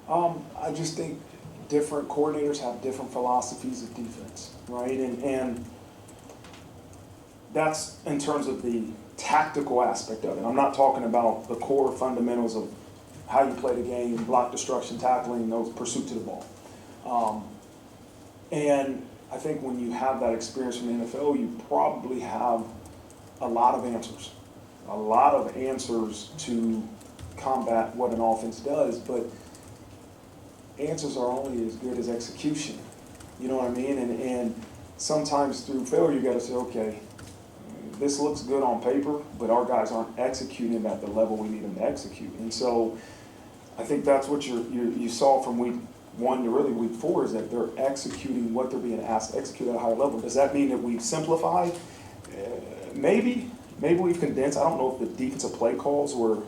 I just think different coordinators have different philosophies of defense, right? And that's in terms of the tactical aspect of it. I'm not talking about the core fundamentals of how you play the game, block destruction, tackling, those pursuit to the ball. And I think when you have that experience from the NFL, you probably have a lot of answers to combat what an offense does, but answers are only as good as execution. You know what I mean? And sometimes through failure, you got to say, okay, this looks good on paper, but our guys aren't executing at the level we need them to execute. And so I think that's what you saw from week 1 to really week 4 is that they're executing what they're being asked to execute at a higher level. Does that mean that we've simplified? Maybe we've condensed. I don't know if the defensive play calls were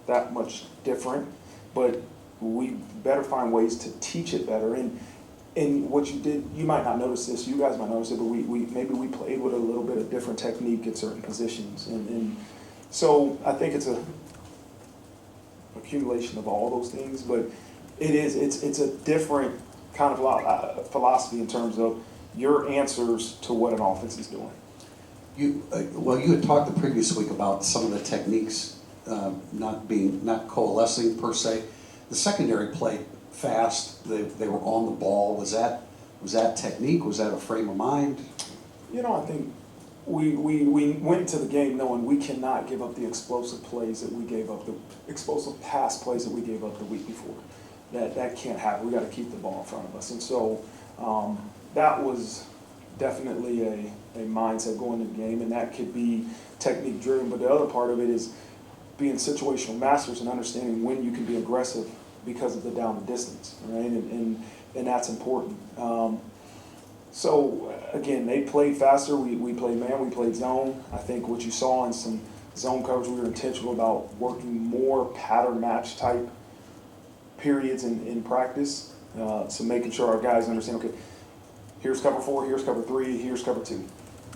that much different, but we better find ways to teach it better. And what you did, you might not notice this, you guys might notice it, but maybe we played with a little bit of different technique at certain positions. And so I think it's a accumulation of all those things, but it's a different kind of philosophy in terms of your answers to what an offense is doing. You had talked the previous week about some of the techniques not coalescing per se. The secondary played fast. They were on the ball. Was that technique? Was that a frame of mind? You know, I think we went into the game knowing we cannot give up the explosive plays that we gave up, the explosive pass plays that we gave up the week before. That can't happen. We got to keep the ball in front of us. And so that was definitely a mindset going into the game, and that could be technique driven. But the other part of it is being situational masters and understanding when you can be aggressive because of the down the distance, right? And that's important. So again, they played faster. We played man. We played zone. I think what you saw in some zone coverage, we were intentional about working more pattern match type periods in practice. So making sure our guys understand, okay, here's cover 4, here's cover 3, here's cover 2.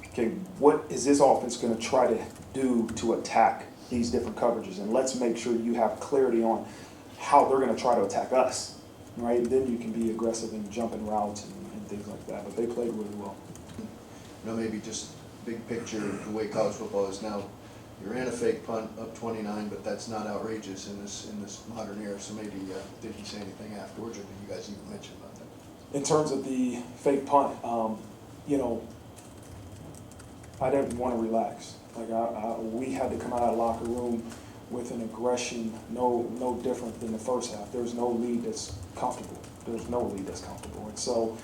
Okay, what is this offense going to try to do to attack these different coverages? And let's make sure you have clarity on how they're going to try to attack us, right? Then you can be aggressive in jumping routes and things like that. But they played really well. You know, maybe just big picture, the way college football is now, you're in a fake punt up 29, but that's not outrageous in this modern era. So maybe did he say anything afterwards, or did you guys even mention about that? In terms of the fake punt, you know, I didn't want to relax. Like we had to come out of the locker room with an aggression no different than the first half. There's no lead that's comfortable. And so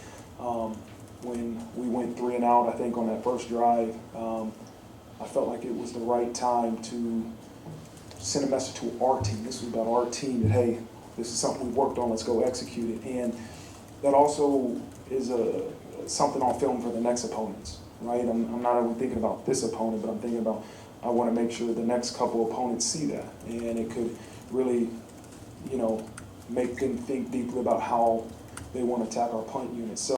when we went 3 and out, I think on that first drive, I felt like it was the right time to send a message to our team. This was about our team that, hey, this is something we worked on, let's go execute it. And that also is something on film for the next opponents, right? I'm not only thinking about this opponent, but I'm thinking about I want to make sure the next couple opponents see that. And it could really, you know, make them think deeply about how they want to attack our punt unit. So